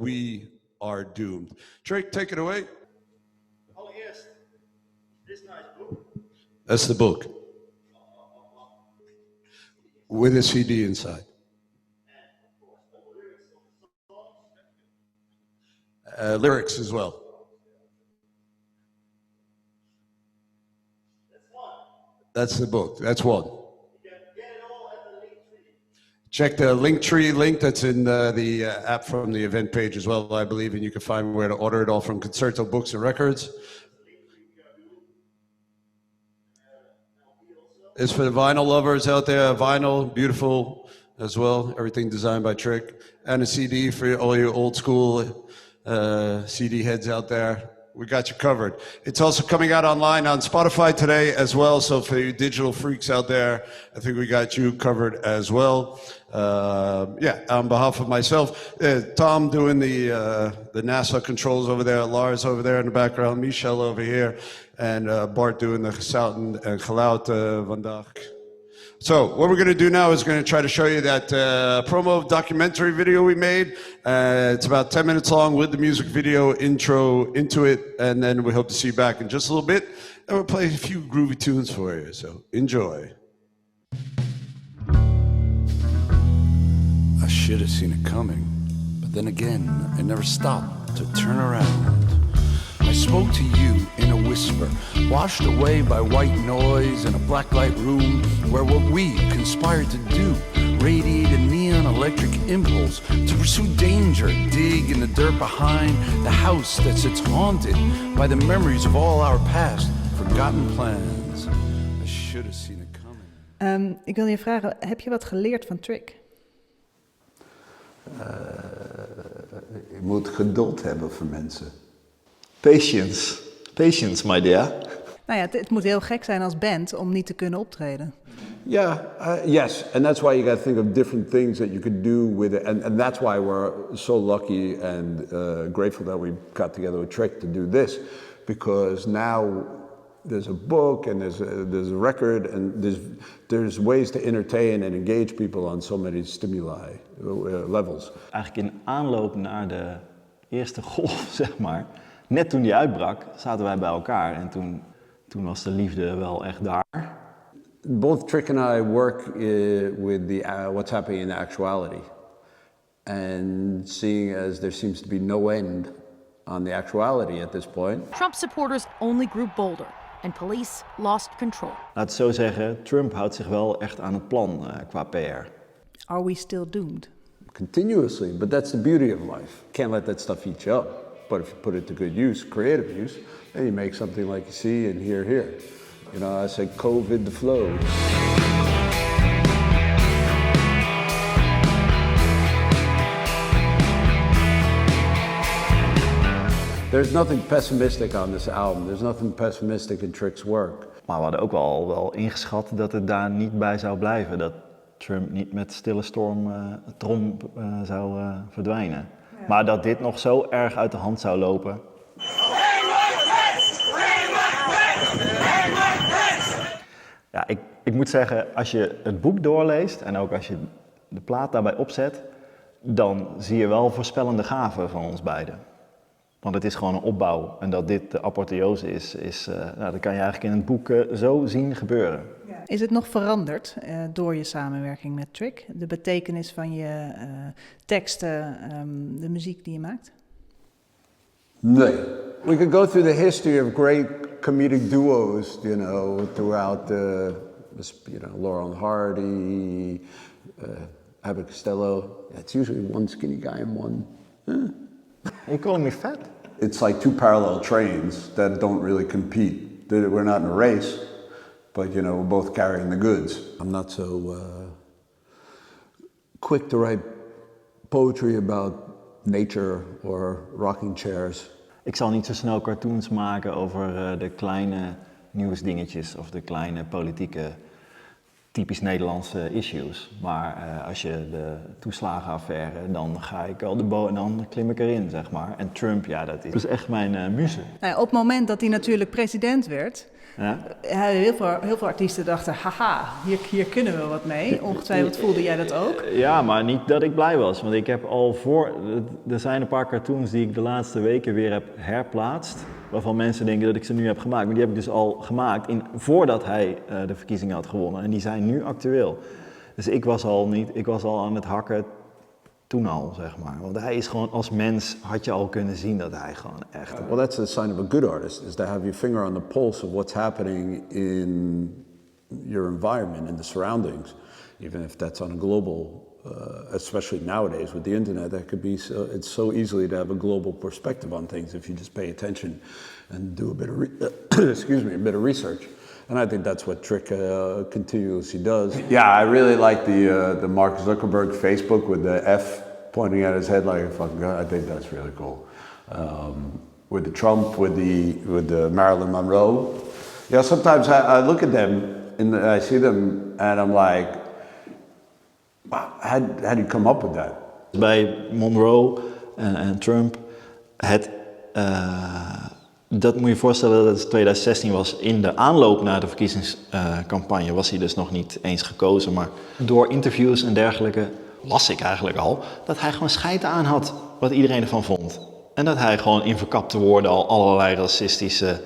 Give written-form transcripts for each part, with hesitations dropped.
we are doomed. Trik, take it away. Allereerst, this nice book. That's the book. With a CD inside. Lyrics as well. That's the book. That's one. Check the Linktree link that's in the app from the event page as well, I believe, and you can find where to order it all from Concerto Books and Records. It's for the vinyl lovers out there. Vinyl, beautiful as well. Everything designed by Trik. And a CD for all you old school CD heads out there. We got you covered. It's also coming out online on Spotify today as well. So for you digital freaks out there, I think we got you covered as well. On behalf of myself, Tom doing the NASA controls over there, Lars over there in the background, Michel over here, and Bart doing the gesout and geluid vandaag. So what we're going to do now is going to try to show you that promo documentary video we made. It's about 10 minutes long with the music video intro into it, and then we hope to see you back in just a little bit. And we'll play a few groovy tunes for you, so enjoy. I should have seen it coming, but then again, I never stopped to turn around. I spoke to you in a whisper, washed away by white noise in a blacklight room where what we conspired to do radiate a neon electric impulse to pursue danger, dig in the dirt behind the house that sits haunted by the memories of all our past, forgotten plans. I should have seen it coming. Ik wil je vragen, heb je wat geleerd van Trik? Je moet geduld hebben voor mensen. Patience, my dear. Nou ja, het moet heel gek zijn als band om niet te kunnen optreden. Yeah, yes, and that's why you got to think of different things that you could do with it, and that's why we're so lucky and grateful that we got together with Trik to do this, because now there's a book and there's a record and there's ways to entertain and engage people on so many stimuli levels. Eigenlijk in aanloop naar de eerste golf, zeg maar, net toen die uitbrak, zaten wij bij elkaar en toen was de liefde wel echt daar. Both Trik and I work with what's happening in the actuality, and seeing as there seems to be no end on the actuality at this point. Trump supporters only grew bolder and police lost control. Laat het zo zeggen, Trump houdt zich wel echt aan het plan qua PR. Are we still doomed? Continuously, but that's the beauty of life. Can't let that stuff eat you up. But if you put it to good use, creative use, then you make something like you see and hear here. You know, I say COVID the flow. There's nothing pessimistic on this album. There's nothing pessimistic in Trik's work. Maar we hadden ook wel ingeschat dat het daar niet bij zou blijven. Dat Trump niet met stille trom zou verdwijnen. Ja. Maar dat dit nog zo erg uit de hand zou lopen. Ja, ik moet zeggen, als je het boek doorleest en ook als je de plaat daarbij opzet, dan zie je wel voorspellende gaven van ons beiden. Want het is gewoon een opbouw en dat dit de apotheose is dat kan je eigenlijk in het boek zo zien gebeuren. Ja. Is het nog veranderd door je samenwerking met Trik? De betekenis van je teksten, de muziek die je maakt? Nee. We could go through the history of great comedic duos, you know, throughout Laurel and Hardy, Abbott Costello. It's usually one skinny guy and one. You calling me fat? It's like two parallel trains that don't really compete. We're not in a race, but you know, we're both carrying the goods. I'm not so quick to write poetry about nature or rocking chairs. Ik zal niet zo snel cartoons maken over de kleine nieuwsdingetjes of de kleine politieke typisch Nederlandse issues. Maar als je de toeslagenaffaire, dan ga ik al dan klim ik erin, zeg maar. En Trump, ja, dat is echt mijn muze. Nou ja, op het moment dat hij natuurlijk president werd, Ja? heel veel artiesten dachten, haha, hier kunnen we wat mee. Ongetwijfeld voelde jij dat ook. Ja, maar niet dat ik blij was. Want ik heb er zijn een paar cartoons die ik de laatste weken weer heb herplaatst. Waarvan mensen denken dat ik ze nu heb gemaakt. Maar die heb ik dus al gemaakt voordat hij de verkiezingen had gewonnen. En die zijn nu actueel. Dus ik was al aan het hakken toen al, zeg maar. Want hij is gewoon, als mens had je al kunnen zien dat hij gewoon echt... Well, that's a sign of a good artist, is to have your finger on the pulse of what's happening in your environment, in the surroundings. Even if that's on a global, especially nowadays with the internet, that could be it's so easily to have a global perspective on things if you just pay attention and do a bit of a bit of research. And I think that's what TRIK continuously does. Yeah, I really like the Mark Zuckerberg Facebook with the F pointing at his head like a fucking gun. I think that's really cool. With the Trump, with the Marilyn Monroe. Yeah, sometimes I look at them and I see them and I'm like, wow, how do you come up with that? Bij Monroe en Trump, dat moet je voorstellen dat het 2016 was. In de aanloop naar de verkiezingscampagne was hij dus nog niet eens gekozen. Maar door interviews en dergelijke las ik eigenlijk al dat hij gewoon scheid aan had wat iedereen ervan vond. En dat hij gewoon in verkapte woorden al allerlei racistische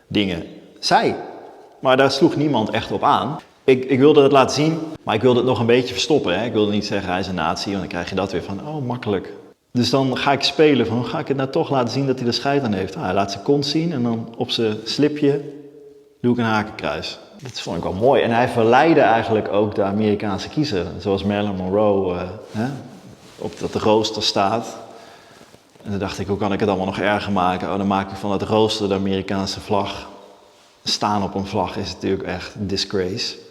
dingen zei. Maar daar sloeg niemand echt op aan. Ik wilde het laten zien, maar ik wilde het nog een beetje verstoppen. Hè? Ik wilde niet zeggen hij is een nazi, want dan krijg je dat weer van, oh makkelijk. Dus dan ga ik spelen van, hoe ga ik het nou toch laten zien dat hij er scheid aan heeft? Hij laat zijn kont zien en dan op zijn slipje doe ik een hakenkruis. Dat vond ik wel mooi. En hij verleidde eigenlijk ook de Amerikaanse kiezer. Zoals Marilyn Monroe op dat rooster staat. En toen dacht ik, hoe kan ik het allemaal nog erger maken? Oh, dan maak ik van het rooster de Amerikaanse vlag. Staan op een vlag is natuurlijk echt een disgrace.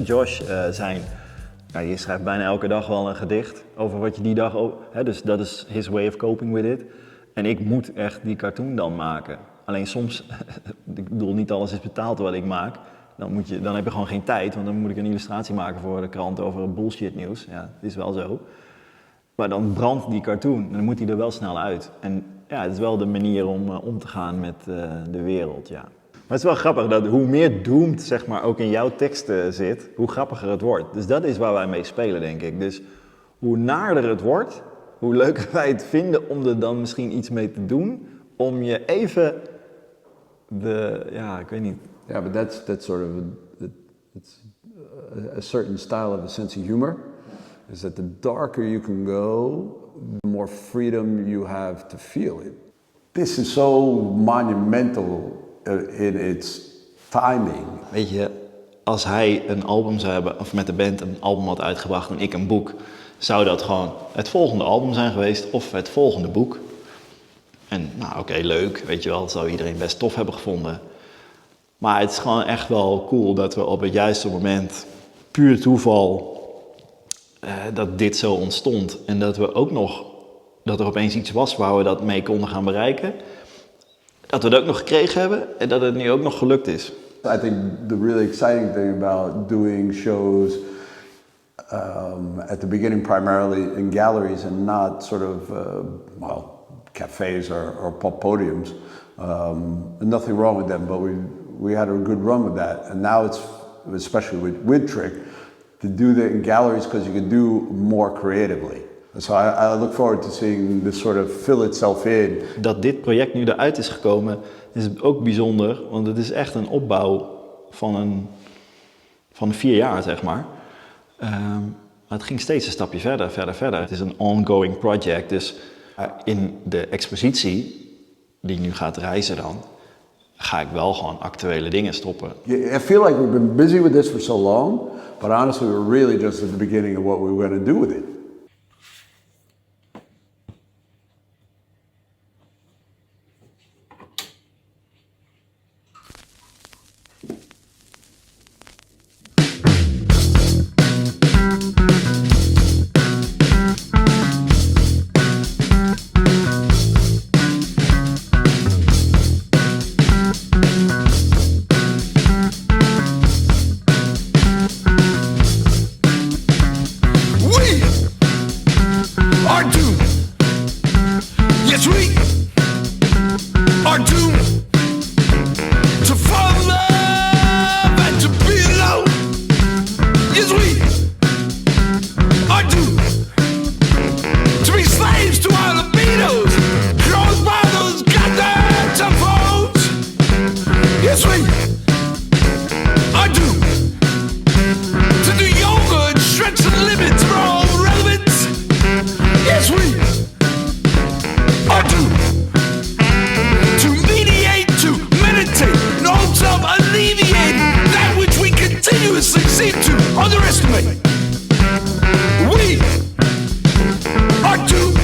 Josh die schrijft bijna elke dag wel een gedicht over wat je die dag... dus dat is his way of coping with it. En ik moet echt die cartoon dan maken. Alleen soms, ik bedoel niet alles is betaald wat ik maak. Dan heb je gewoon geen tijd, want dan moet ik een illustratie maken voor de krant over bullshit nieuws. Ja, het is wel zo. Maar dan brandt die cartoon en dan moet hij er wel snel uit. En ja, het is wel de manier om te gaan met de wereld, ja. Maar het is wel grappig dat hoe meer doomed zeg maar ook in jouw teksten zit, hoe grappiger het wordt. Dus dat is waar wij mee spelen, denk ik. Dus hoe naarder het wordt, hoe leuker wij het vinden om er dan misschien iets mee te doen, om je even ik weet niet. Yeah, but that's sort of it's a certain style of a sense of humor. Is that the darker you can go, the more freedom you have to feel it. This is so monumental in its timing. Weet je, als hij een album zou hebben, of met de band een album had uitgebracht en ik een boek, zou dat gewoon het volgende album zijn geweest of het volgende boek. En nou oké, leuk, weet je wel, dat zou iedereen best tof hebben gevonden. Maar het is gewoon echt wel cool dat we op het juiste moment, puur toeval, dat dit zo ontstond. En dat dat er opeens iets was waar we dat mee konden gaan bereiken. Dat we het ook nog gekregen hebben en dat het nu ook nog gelukt is. I think the really exciting thing about doing shows at the beginning primarily in galleries and not sort of, cafes or pop podiums. Nothing wrong with them, but we had a good run with that. And now it's, especially with TRIK, to do that in galleries because you can do more creatively. So I look forward to seeing this sort of fill itself in. Dat dit project nu eruit is gekomen is ook bijzonder, want het is echt een opbouw van 4 jaar, zeg maar. Maar het ging steeds een stapje verder. Het is een ongoing project, dus in de expositie die nu gaat reizen dan, ga ik wel gewoon actuele dingen stoppen. I feel like we've been busy with this for so long, but honestly we're really just at the beginning of what we were going to do with it. be slaves to our libidos, closed by those goddamn telephones. Yes, we are doomed to do yoga and stretch the limits for all relevance. Yes, we are doomed to mediate, to meditate, in hopes of alleviating that which we continuously seem to underestimate. We are doomed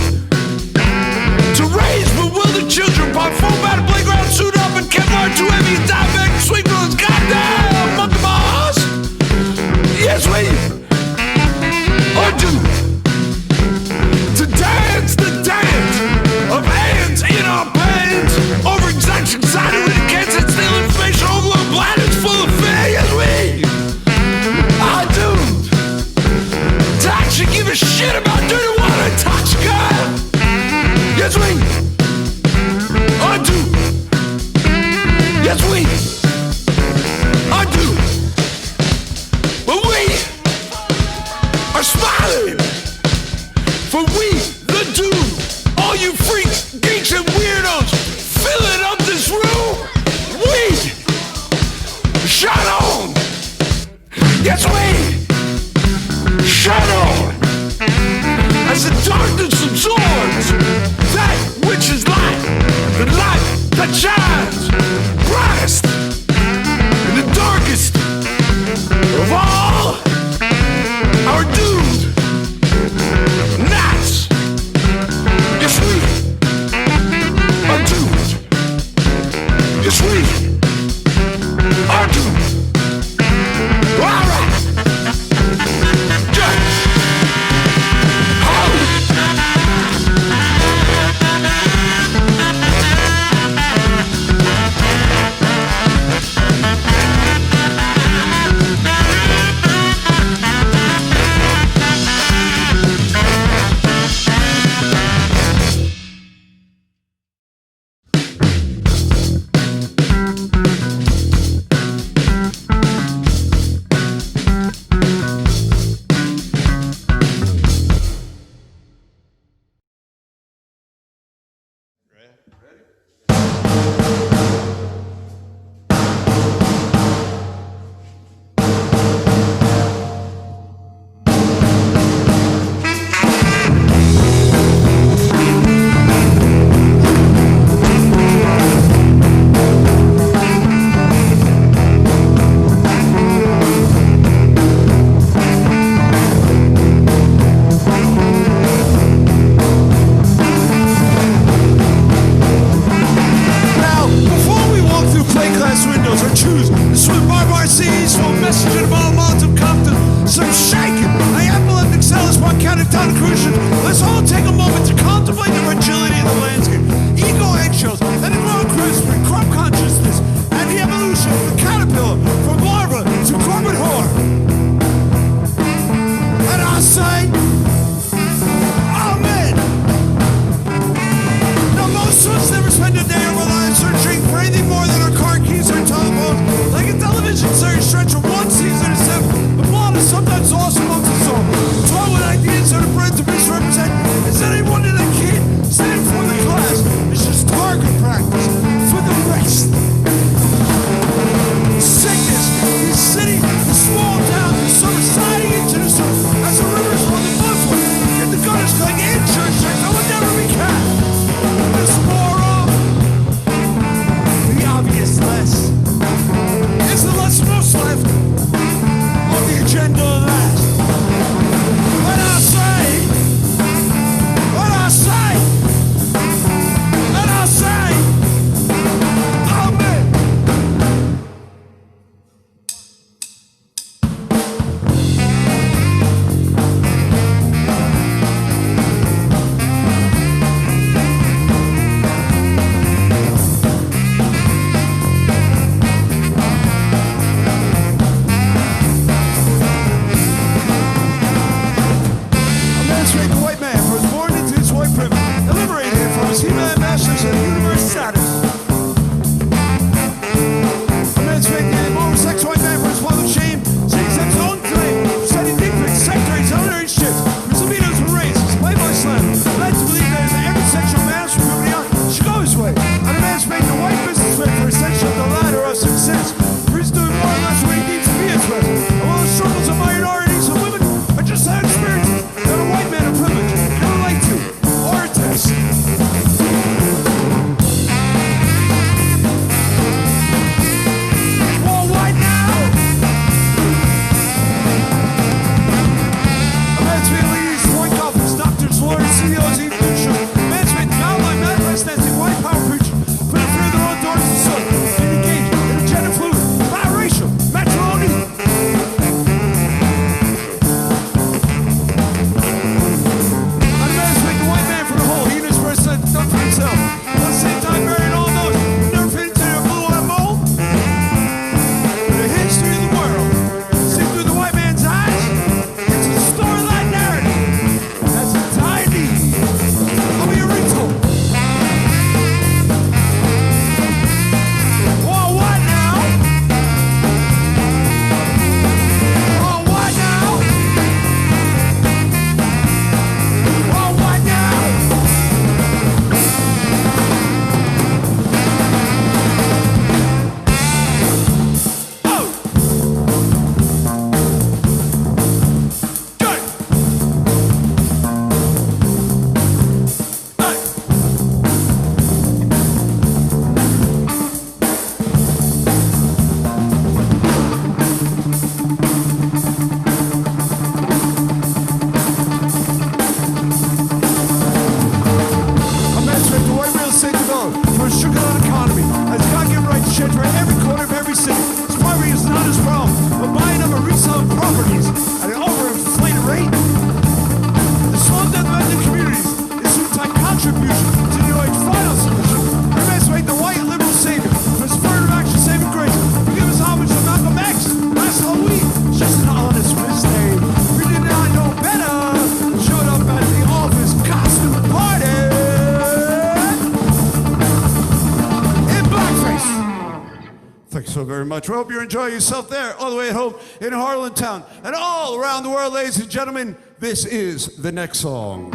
you so very much. We hope you're enjoying yourself there, all the way at home in Haarlem town, and all around the world, ladies and gentlemen. This is the next song.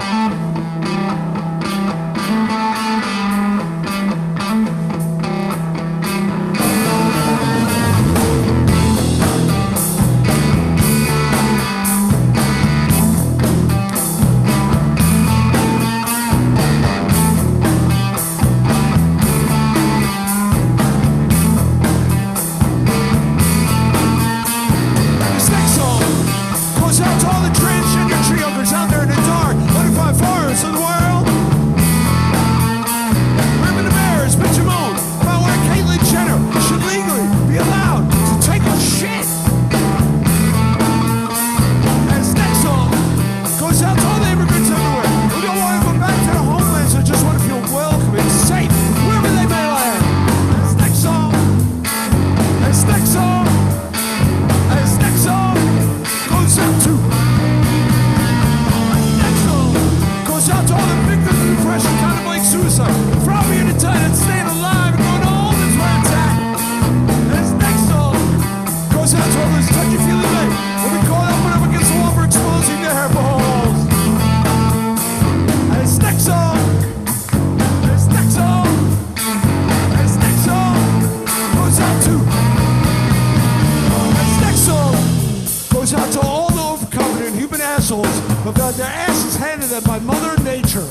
Who've got their asses handed them by Mother Nature.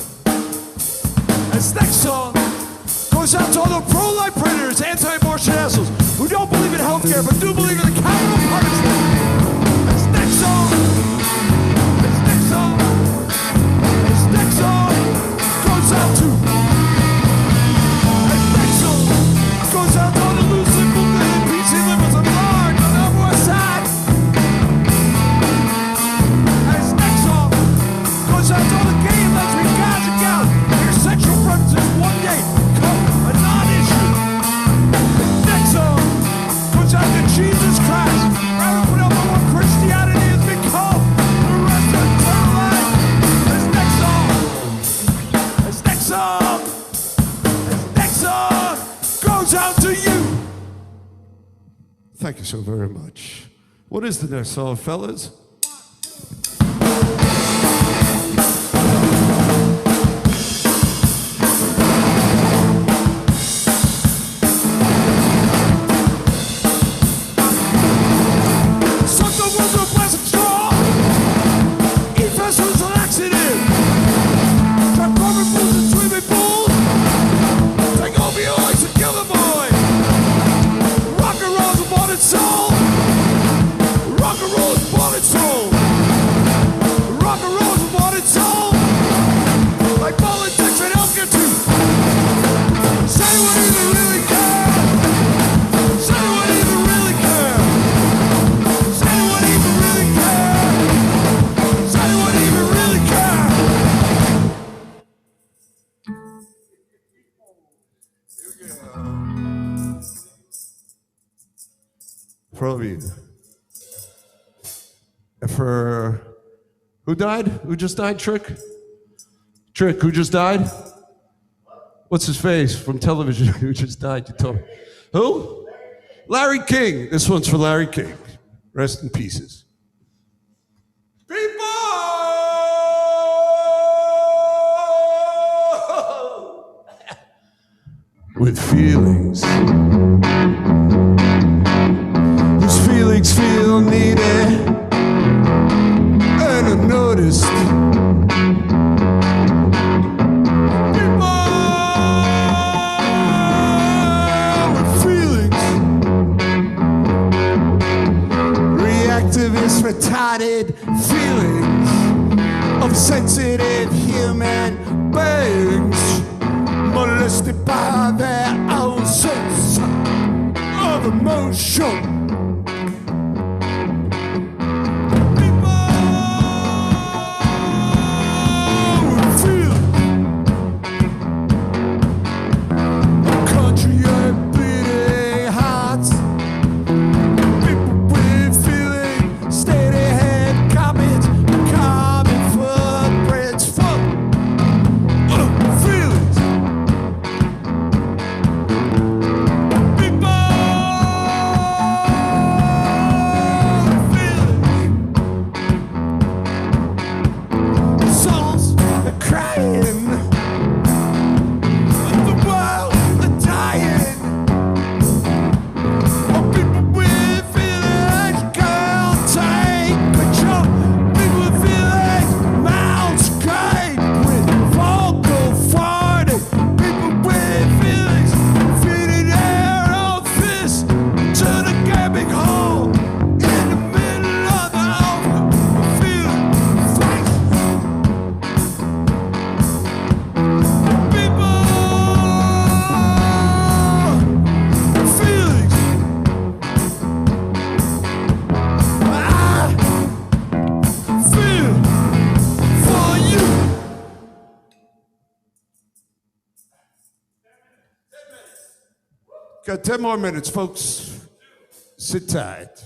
This next song goes out to all the pro-life predators, anti-abortion assholes who don't believe in healthcare but do believe in the capital punishment. This next song, this next song, this next song goes out to. This next song goes out to all the loosely moving PC livers of large on the Upper West Side. This next song goes out to all the gay and lesbian guys and gals. Your sexual preferences one day become a non-issue. This next song goes out to Jesus Christ. Rather put up on what Christianity has become for the rest of eternal life. This next song, this next song, this next song goes out to you. Thank you so very much. What is the next song, fellas? Probably. For who died? Who just died? Trick? Trick, who just died? What's his face from television? Who just died? You told me. Who? Larry King. This one's for Larry King. Rest in pieces. People with feelings. Whose feelings feel needed and unnoticed. Retarded feelings of sensitive human beings molested by their own sense of emotion. People Got 10 more minutes, folks. Sit tight.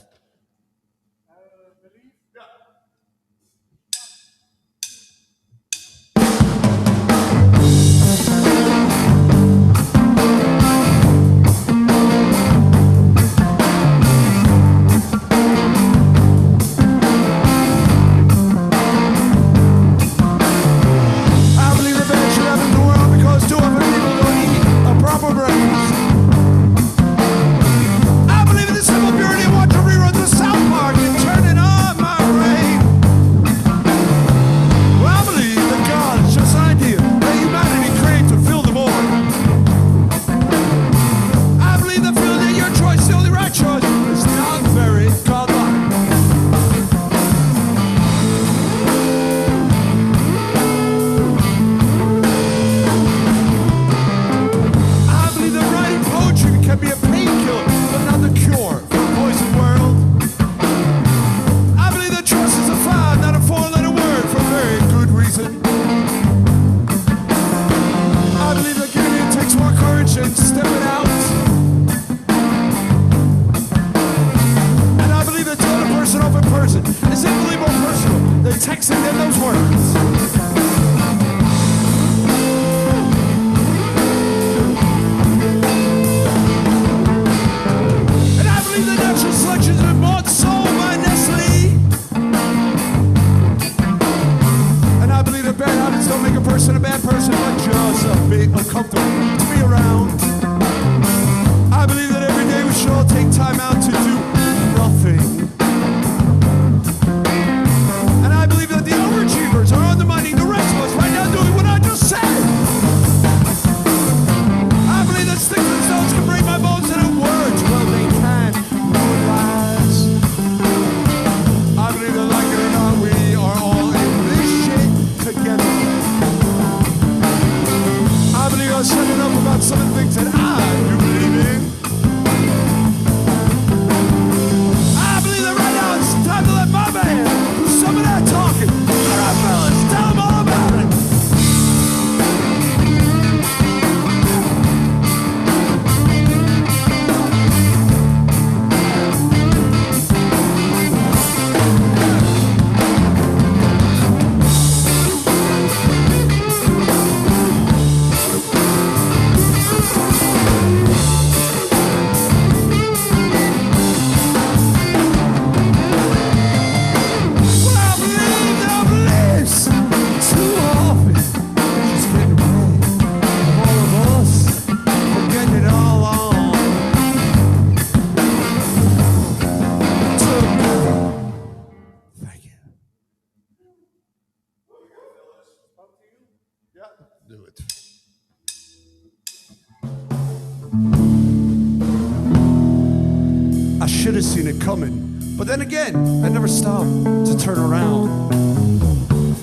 Should have seen it coming, but then again, I never stopped to turn around.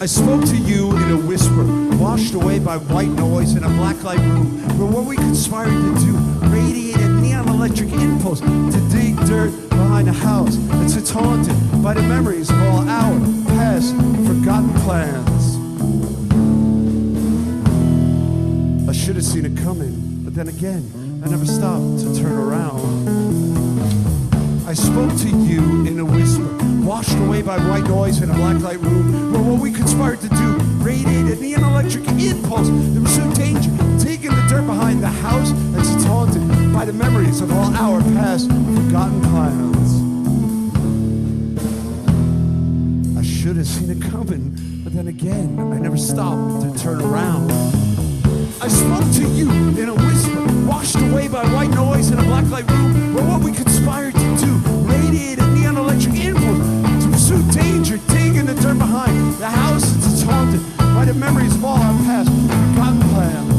I spoke to you in a whisper, washed away by white noise in a blacklight room, where what we conspired to do radiated neon electric impulse to dig dirt behind a house that sits haunted by the memories of all our past forgotten plans. I should have seen it coming, but then again, I never stopped to turn around. I spoke to you in a whisper, washed away by white noise in a blacklight room, where what we conspired to do radiated neon electric impulse that was so dangerous, taking the dirt behind the house that sits haunted by the memories of all our past forgotten plans. I should have seen it coming, but then again, I never stopped to turn around. I spoke to you in a whisper, washed away by white noise in a blacklight room, where what we conspired to do radiated neon electric impulse to pursue danger, digging the dirt behind the house that's haunted by the memories of all our past forgotten plans.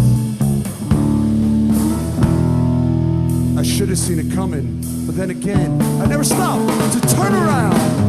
I should have seen it coming, but then again, I never stopped to turn around.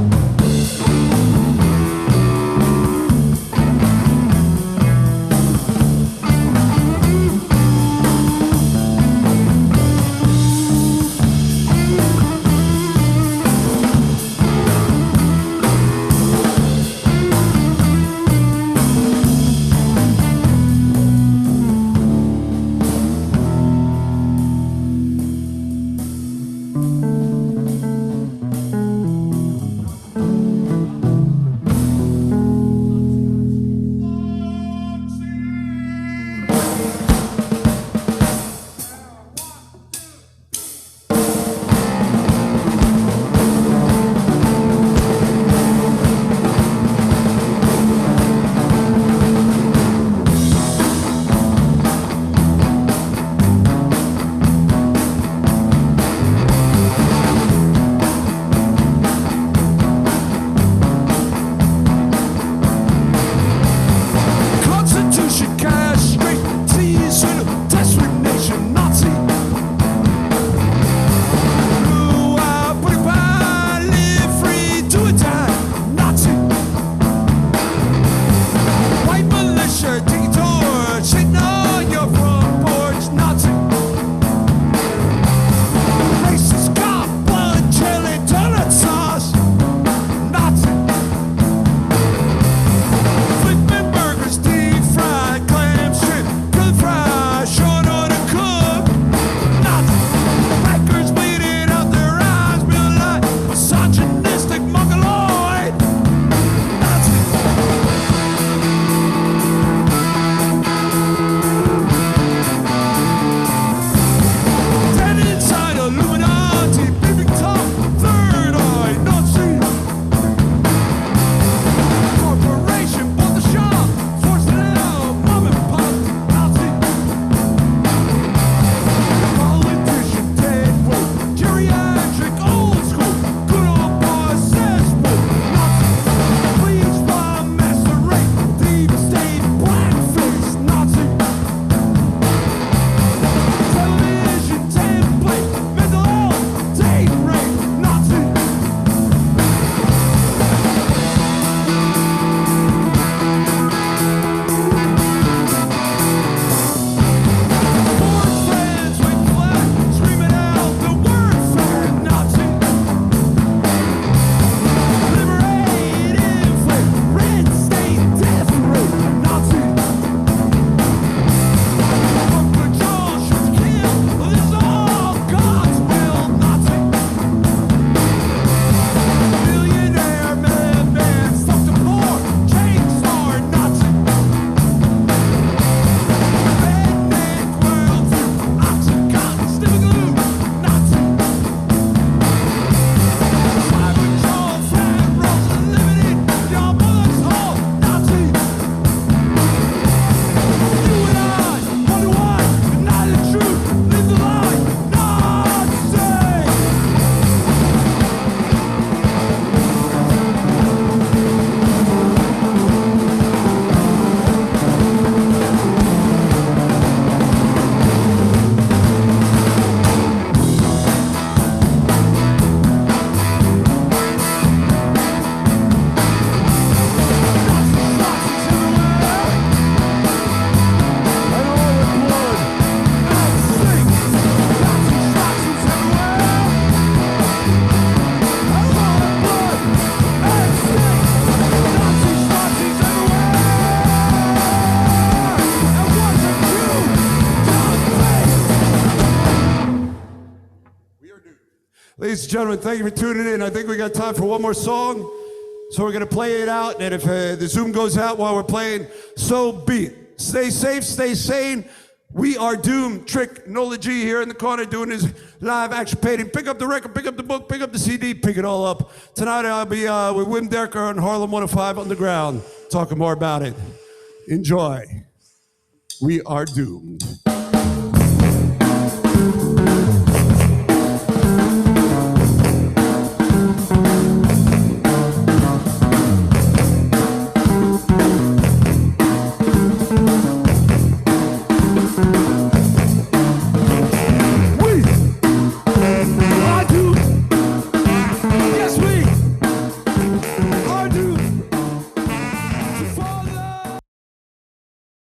Ladies and gentlemen, thank you for tuning in. I think we got time for one more song. So we're going to play it out. And if the Zoom goes out while we're playing, so be it. Stay safe, stay sane. We are doomed. Trick, Nola G here in the corner doing his live action painting. Pick up the record, pick up the book, pick up the CD, pick it all up. Tonight I'll be with Wim Decker on Haarlem 105 Underground, talking more about it. Enjoy. We are doomed.